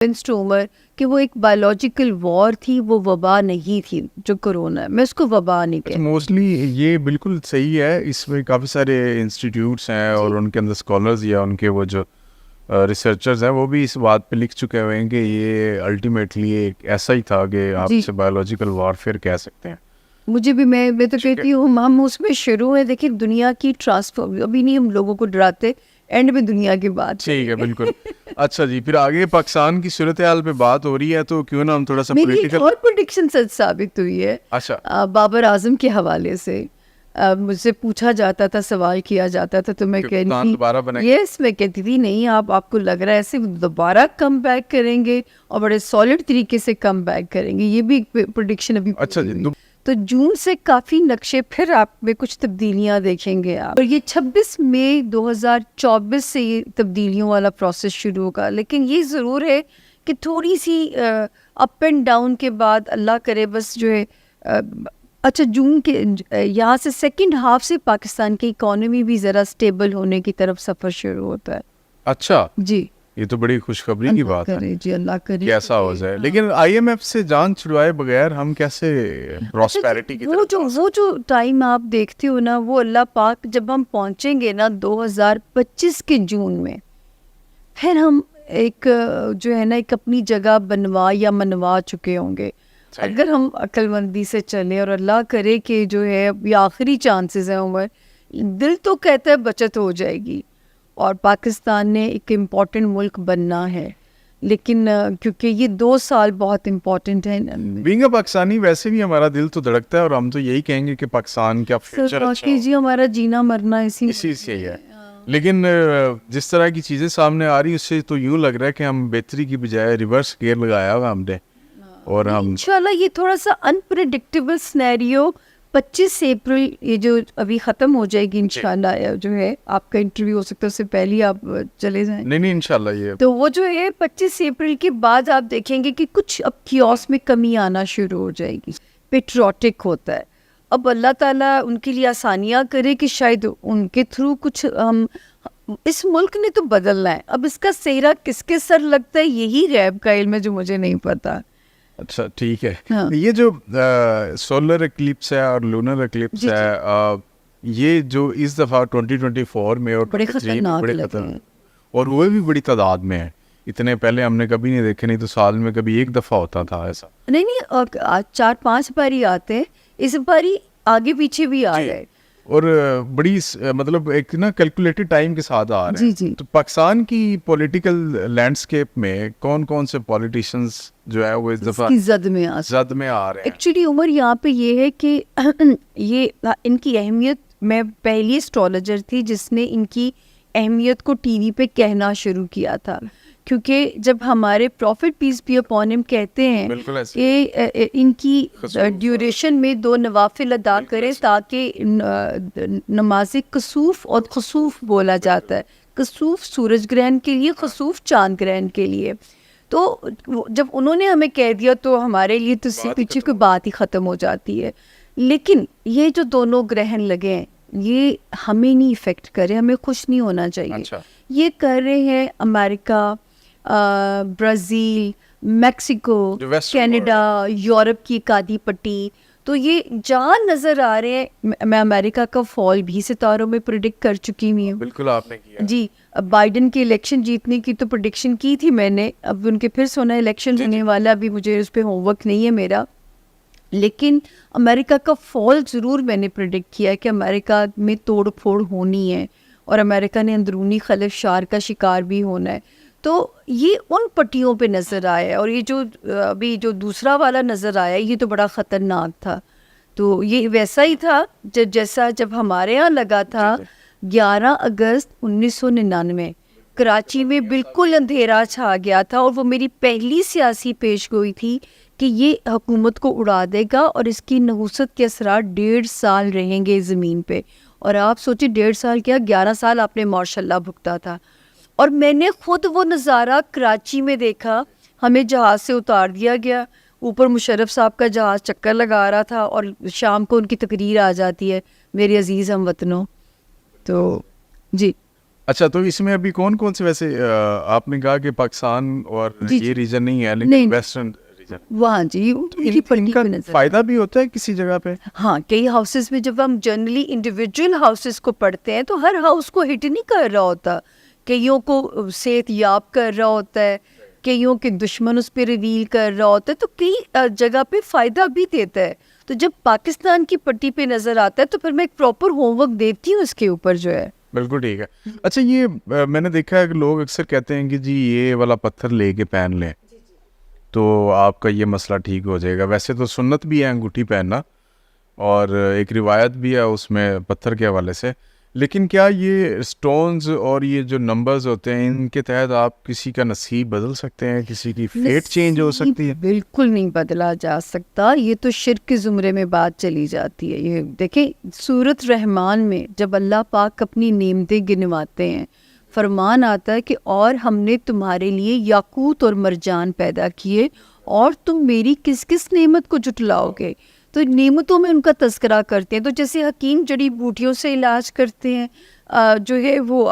عمر کہ وہ ایک بایولوجیکل وار تھی، وہ وبا نہیں تھی جو کرونا ہے. میں اس کو وبا نہیں کہتی. موسٹلی یہ بالکل صحیح ہے. اس میں کافی سارے انسٹیٹیوٹس ہیں اور ان کے اندر اسکالرز یا ان کے وہ جو ریسرچرز ہیں وہ بھی اس بات پہ لکھ چکے ہوئے ہیں کہ یہ الٹیمیٹلی ایک ایسا ہی تھا کہ آپ اسے بایولوجیکل وارفیئر کہہ سکتے ہیں. مجھے بھی میں تو کہتی ہوں ہم اس میں شروع ہیں. دیکھیں دنیا کی ٹرانسفارم ابھی نہیں ہم لوگوں کو ڈراتے، اینڈ میں دنیا کی بات. ٹھیک ہے بالکل. اچھا جی، پھر آگے پاکستان کی صورتحال پہ بات ہو رہی ہے تو کیوں نہ ہم تھوڑا سا میری ایک اور پریڈکشن سچ ثابت ہوئی ہے. اچھا، بابر اعظم کے حوالے سے مجھ سے پوچھا جاتا تھا، سوال کیا جاتا تھا تو میں کہتی یس، میں کہتی تھی نہیں آپ کو لگ رہا ہے ایسے دوبارہ کم بیک کریں گے اور بڑے سالڈ طریقے سے کم بیک کریں گے. یہ بھی پریڈکشن ابھی. اچھا جی. تو جون سے کافی نقشے پھر آپ میں کچھ تبدیلیاں دیکھیں گے آپ. اور یہ 26 مئی 2024 سے یہ تبدیلیوں والا پروسیس شروع ہوگا. لیکن یہ ضرور ہے کہ تھوڑی سی اپ اینڈ ڈاؤن کے بعد اللہ کرے بس جو ہے اچھا جون کے یہاں سے سیکنڈ ہاف سے پاکستان کی اکانومی بھی ذرا سٹیبل ہونے کی طرف سفر شروع ہوتا ہے. اچھا جی، یہ تو بڑی خوشخبری کی بات ہے. جی اللہ کرے کیسا ہو جائے. لیکن آئی ایم ایف سے جان چھڑوائے بغیر ہم کیسے پراسپیرٹی کی طرف وہ جو ٹائم آپ دیکھتے ہو نا، وہ اللہ پاک جب ہم پہنچیں گے نا 2025 کے جون میں، پھر ہم ایک جو ہے نا ایک اپنی جگہ منوا چکے ہوں گے اگر ہم عقل مندی سے چلیں. اور اللہ کرے کہ جو ہے یہ آخری چانسز ہیں عمر. دل تو کہتا ہے بچت ہو جائے گی اور پاکستان نے ایک امپورٹنٹ ملک بننا ہے، لیکن کیونکہ یہ 2 سال بہت امپورٹنٹ ہیں. بینگ اے پاکستانی ویسے بھی ہمارا دل تو دھڑکتا ہے اور ہم تو یہی کہیں گے کہ پاکستان کا فیوچر اچھا ہو. جی ہمارا جینا مرنا اسی سے ہی ہے. لیکن جس طرح کی چیزیں سامنے آ رہی اس سے تو یوں لگ رہا ہے کہ ہم بہتری کی بجائے ریورس گیئر لگایا ہوا ہم نے. اور ہم انشاءاللہ یہ تھوڑا سا انپریڈکٹیبل سینیریو 25 اپریل یہ جو ابھی ختم ہو جائے گی انشاءاللہ، جو ہے آپ کا انٹرویو ہو سکتا ہے اس سے پہلے ہی آپ چلے جائیں. نہیں انشاءاللہ یہ تو وہ جو ہے 25 اپریل کے بعد آپ دیکھیں گے کہ کچھ اب کیوس میں کمی آنا شروع ہو جائے گی. پیٹروٹک ہوتا ہے. اب اللہ تعالیٰ ان کے لیے آسانیاں کرے کہ شاید ان کے تھرو کچھ ہم اس ملک نے تو بدلنا ہے. اب اس کا سہرا کس کے سر لگتا ہے یہی غیب کا علم ہے جو مجھے نہیں پتا. اچھا ٹھیک ہے. یہ جو سولر ایکلپس ہے اور لونر ایکلپس ہے یہ جو اس دفعہ 2024 میں اور بڑے خطرناک اور وہ بھی بڑی تعداد میں ہے. اتنے پہلے ہم نے کبھی نہیں دیکھے. نہیں تو سال میں کبھی ایک دفعہ ہوتا تھا ایسا. نہیں 4-5 باری آتے، اس باری آگے پیچھے بھی آ گئے اور بڑی مطلب ایک نا کیلکولیٹڈ ٹائم کے ساتھ آ رہے ہیں. جی. تو پاکستان کی پولیٹیکل لینڈسکیپ میں کون سے پولیٹیشنز جو ہے وہ اس دفعہ زد میں آ رہے ہیں. ایکچولی عمر یہاں پہ یہ ہے کہ یہ ان کی اہمیت، میں پہلی اسٹرالوجر تھی جس نے ان کی اہمیت کو ٹی وی پہ کہنا شروع کیا تھا. کیونکہ جب ہمارے profit piece be upon him کہتے ہیں کہ ان کی ڈیوریشن میں 2 نوافل ادا کریں تاکہ نماز کسوف اور خسوف بولا جاتا ہے. کسوف سورج گرہن کے لیے، خسوف چاند گرہن کے لیے. تو جب انہوں نے ہمیں کہہ دیا تو ہمارے لیے تو اس سے پیچھے کوئی بات ہی ختم ہو جاتی ہے. لیکن یہ جو دونوں گرہن لگے ہیں یہ ہمیں نہیں افیکٹ کرے، ہمیں خوش نہیں ہونا چاہیے. یہ کر رہے ہیں امریکہ، برازیل، میکسیکو، کینیڈا، یورپ کی ایک آدھی پٹی. تو یہ جہاں نظر آ رہے ہیں، میں امریکہ کا فال بھی ستاروں میں پریڈکٹ کر چکی ہوئی ہوں. بالکل آپ نے کیا جی. بائیڈن کی الیکشن جیتنے کی تو پریڈکشن کی تھی میں نے. اب ان کے پھر سونا الیکشن ہونے والا، ابھی مجھے اس پہ ہوم ورک نہیں ہے میرا. لیکن امریکہ کا فال ضرور میں نے پریڈکٹ کیا ہے کہ امریکہ میں توڑ پھوڑ ہونی ہے اور امریکہ نے اندرونی خلفشار کا شکار بھی ہونا ہے. تو یہ ان پٹیوں پہ نظر آیا ہے. اور یہ جو ابھی جو دوسرا والا نظر آیا یہ تو بڑا خطرناک تھا. تو یہ ویسا ہی تھا جیسا جب ہمارے ہاں لگا تھا 11 اگست 1999 کراچی میں بالکل اندھیرا چھا گیا تھا. اور وہ میری پہلی سیاسی پیش گوئی تھی کہ یہ حکومت کو اڑا دے گا اور اس کی نحوست کے اثرات 1.5 سال رہیں گے زمین پہ. اور آپ سوچیں 1.5 سال کیا 11 سال آپ نے ماشاء اللہ بھگتا تھا. اور میں نے خود وہ نظارہ کراچی میں دیکھا. ہمیں جہاز سے اتار دیا گیا، اوپر مشرف صاحب کا جہاز چکر لگا رہا تھا اور شام کو ان کی تقریر آ جاتی ہے میرے عزیز ہم وطنوں. تو جی اچھا تو اس میں ابھی کون کون سے ویسے آپ نے کہا کہ پاکستان اور یہ ریجن نہیں ہے لیکن ویسٹرن ریجن وہاں جی ان کا فائدہ بھی ہوتا ہے کسی جگہ پہ؟ ہاں کئی ہاؤسز میں جب ہم جنرلی انڈیویجول ہاؤسز کو پڑھتے ہیں تو ہر ہاؤس کو ہٹ نہیں کر رہا ہوتا، کئیوں کو صحت یاب کر رہا ہوتا ہے، کئیوں کے دشمن اس پہ ریویل کر رہا ہوتا ہے، تو کئی جگہ پہ فائدہ بھی دیتا ہے. تو جب پاکستان کی پٹی پہ نظر آتا ہے تو پھر میں ایک پراپر ہوم ورک دیتی ہوں اس کے اوپر جو ہے. بالکل ٹھیک ہے. اچھا یہ میں نے دیکھا ہے کہ لوگ اکثر کہتے ہیں کہ جی یہ والا پتھر لے کے پہن لیں تو آپ کا یہ مسئلہ ٹھیک ہو جائے گا. ویسے تو سنت بھی ہے انگوٹھی پہننا اور ایک روایت بھی ہے اس میں پتھر کے حوالے سے، لیکن کیا یہ سٹونز اور یہ جو نمبرز ہوتے ہیں ان کے تحت آپ کسی کا نصیب بدل سکتے ہیں، کسی کی فیٹ چینج ہو سکتی ہے؟ بالکل نہیں بدلا جا سکتا، یہ تو شرک کے زمرے میں بات چلی جاتی ہے. یہ دیکھیں سورۃ رحمان میں جب اللہ پاک اپنی نعمتیں گنواتے ہیں، فرمان آتا ہے کہ اور ہم نے تمہارے لیے یاقوت اور مرجان پیدا کیے اور تم میری کس کس نعمت کو جھٹلاؤ گے. تو نعمتوں میں ان کا تذکرہ کرتے ہیں. تو جیسے حکیم جڑی بوٹیوں سے علاج کرتے ہیں جو ہے وہ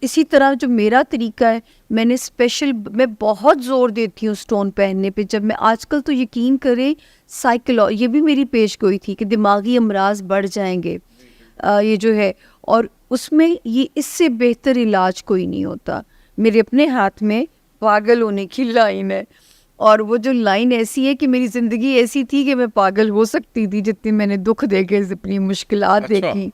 اسی طرح جو میرا طریقہ ہے، میں نے میں بہت زور دیتی ہوں سٹون پہننے پہ. جب میں آج کل تو یقین کریں یہ بھی میری پیش گوئی تھی کہ دماغی امراض بڑھ جائیں گے یہ جو ہے، اور اس میں یہ اس سے بہتر علاج کوئی نہیں ہوتا. میرے اپنے ہاتھ میں پاگل ہونے کی لائن ہے، اور وہ جو لائن ایسی ہے کہ میری زندگی ایسی تھی کہ میں پاگل ہو سکتی تھی جتنی میں نے دکھ دیکھے، اپنی مشکلات دیکھی.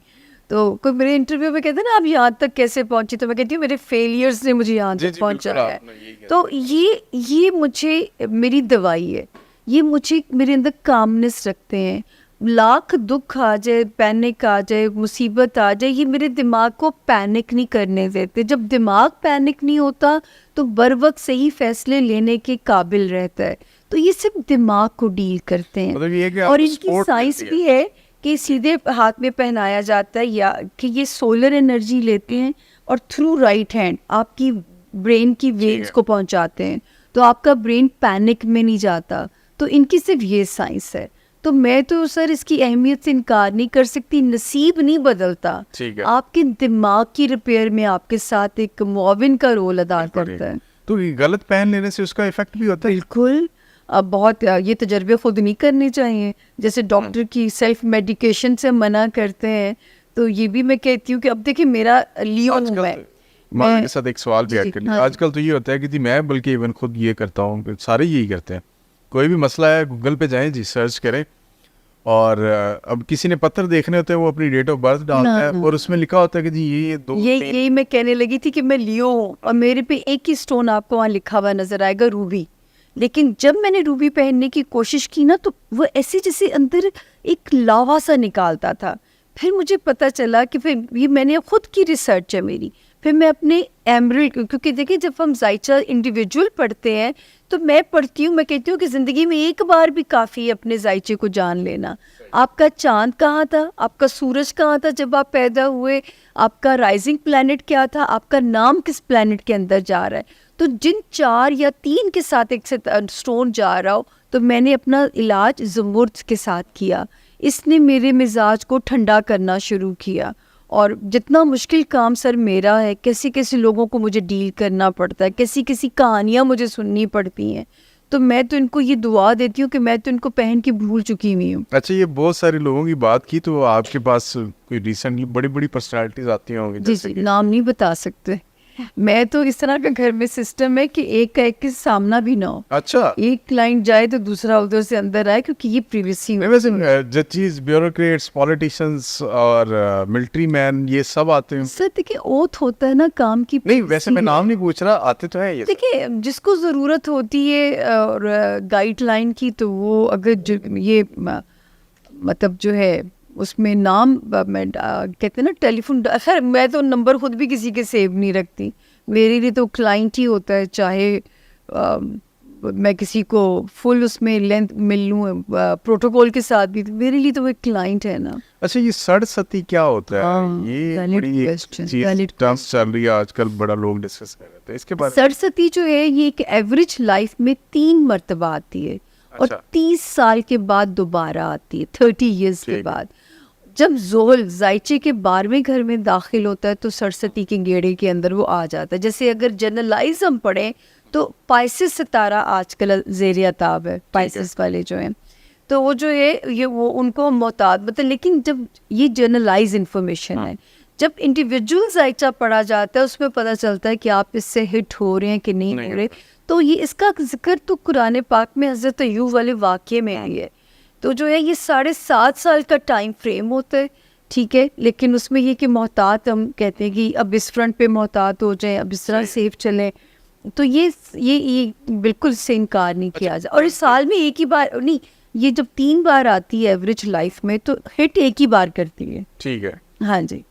تو کوئی میرے انٹرویو میں کہتے ہیں نا آپ یہاں تک کیسے پہنچی، تو میں کہتی ہوں میرے فیلیئرز نے مجھے یہاں تک پہنچایا ہے. تو یہ مجھے میری دوائی ہے، یہ مجھے میرے اندر کامنس رکھتے ہیں. لاکھ دکھ آ جائے، پینک آ جائے، مصیبت آ جائے، یہ میرے دماغ کو پینک نہیں کرنے دیتے. جب دماغ پینک نہیں ہوتا تو بر وقت صحیح فیصلے لینے کے قابل رہتا ہے. تو یہ صرف دماغ کو ڈیل کرتے ہیں. اور ان کی سائنس بھی ہے کہ سیدھے ہاتھ میں پہنایا جاتا ہے، یا کہ یہ سولر انرجی لیتے ہیں اور تھرو رائٹ ہینڈ آپ کی برین کی ویوز کو پہنچاتے ہیں، تو آپ کا برین پینک میں نہیں جاتا. تو ان کی صرف یہ سائنس ہے. تو میں تو سر اس کی اہمیت سے انکار نہیں کر سکتی. نصیب نہیں بدلتا، آپ کے دماغ کی ریپیئر میں آپ کے ساتھ ایک معاون کا رول ادا کرتا ہے. تو غلط پہن لینے سے اس کا ایفیکٹ بھی ہوتا ہے؟ بالکل. اب بہت یہ تجربے خود نہیں کرنے چاہیے. جیسے ڈاکٹر کی سیلف میڈیکیشن سے منع کرتے ہیں، تو یہ بھی میں کہتی ہوں کہ اب دیکھیں میرا لیو ہوں میں کے ساتھ ایک سوال بھی ایڈ کر لیا. آج کل تو یہ ہوتا ہے کہ جی میں بلکہ ایون خود یہ کرتا ہوں، سارے یہی کرتے ہیں. کوئی بھی مسئلہ ہے گوگل پہ جائیں جی، سرچ کریں، اور اب کسی نے پتھر دیکھنے ہوتے ہیں وہ اپنی ڈیٹ آف برتھ ڈالتا ہے اور اس میں لکھا ہوتا ہے کہ جی یہ یہی میں کہنے لگی تھی کہ میں لیو ہوں، اور میرے پہ ایک ہی سٹون آپ کو وہاں لکھا ہوا نظر آئے گا، روبی. لیکن جب میں نے روبی پہننے کی کوشش کی نا تو وہ ایسے جیسے اندر ایک لاوا سا نکالتا تھا. پھر مجھے پتہ چلا کہ پھر یہ میں نے خود کی ریسرچ ہے میری. پھر میں اپنے ایمرلڈ، کیونکہ دیکھیں جب ہم ذائچہ انڈیویجول پڑھتے ہیں تو میں پڑھتی ہوں، میں کہتی ہوں کہ زندگی میں ایک بار بھی کافی ہے اپنے ذائچے کو جان لینا. آپ کا چاند کہاں تھا، آپ کا سورج کہاں تھا جب آپ پیدا ہوئے، آپ کا رائزنگ پلانٹ کیا تھا، آپ کا نام کس پلانٹ کے اندر جا رہا ہے. تو جن 4 یا 3 کے ساتھ ایک سٹون جا رہا ہو، تو میں نے اپنا علاج زمرد کے ساتھ کیا. اس نے میرے مزاج کو ٹھنڈا کرنا شروع کیا. اور جتنا مشکل کام سر میرا ہے، کیسے لوگوں کو مجھے ڈیل کرنا پڑتا ہے، کیسی کہانیاں مجھے سننی پڑتی ہیں، تو میں تو ان کو یہ دعا دیتی ہوں کہ میں تو ان کو پہن کے بھول چکی ہوئی ہوں. اچھا یہ بہت سارے لوگوں کی بات کی، تو آپ کے پاس کوئی ریسنٹلی بڑی پرسنالٹیز آتی ہوں گی؟ جی نام نہیں بتا سکتے. میں تو اس طرح کا گھر میں سسٹم ہے کہ ایک کا ایک کے سامنا بھی نہ ہو. اچھا ایک کلائنٹ جائے تو دوسرا ادھر سے اندر آئے، کیونکہ یہ پریویسی. ویسے ججز، بیوروکریٹس، پولیٹیشینس اور ملٹری مین یہ سب آتے ہیں؟ سر دیکھیں اوتھ ہوتا ہے نا کام کی. نہیں ویسے میں نام نہیں پوچھ رہا، آتے تو ہیں یہ. دیکھیں جس کو ضرورت ہوتی ہے اور گائیڈ لائن کی، تو وہ اگر یہ مطلب جو ہے اس میں نام میں کہتے ہیں نا ٹیلی فون، خیر میں تو نمبر خود بھی کسی کے سیو نہیں رکھتی. میرے لیے تو کلائنٹ ہی ہوتا ہے، چاہے میں کسی کو فل اس میں لینتھ مل لوں پروٹوکول کے ساتھ بھی، میرے لیے تو وہ ایک کلائنٹ ہے نا. اچھا یہ سڑستی کیا ہوتا ہے؟ یہ بڑی چیز ٹرمس چل رہی ہے آج کل، بڑا لوگ ڈسکس کر رہے تھے اس کے بارے میں. سڑستی جو ہے یہ ایک ایوریج لائف میں 3 مرتبہ آتی ہے، اور 30 سال کے بعد دوبارہ آتی ہے، 30 ایئرس کے بعد. جب زول زائچے کے 12ویں گھر میں داخل ہوتا ہے تو سرستی کے گیڑے کے اندر وہ آ جاتا ہے. جیسے اگر جنرلائز ہم پڑھیں تو پائسس ستارہ آج کل زیر اتاب ہے, پائسس والے جو ہیں, تو وہ جو ہے یہ وہ ان کو محتاط مطلب, لیکن جب یہ جرنلائز انفارمیشن ہے, جب انڈیویجول زائچہ پڑھا جاتا ہے اس میں پتہ چلتا ہے کہ آپ اس سے ہٹ ہو رہے ہیں کہ نہیں ہو رہے. تو یہ اس کا ذکر تو قرآن پاک میں حضرت ایوب والے واقعے میں بھی ہے. تو جو ہے یہ 7.5 سال کا ٹائم فریم ہوتا ہے, ٹھیک ہے, لیکن اس میں یہ کہ محتاط ہم کہتے ہیں کہ اب اس فرنٹ پہ محتاط ہو جائیں, اب اس طرح سیف چلیں. تو یہ بالکل اس سے انکار نہیں کیا جائے. اور اس سال میں ایک ہی بار نہیں, یہ جب 3 بار آتی ہے ایوریج لائف میں تو ہٹ ایک ہی بار کرتی ہے. ٹھیک ہے. ہاں جی.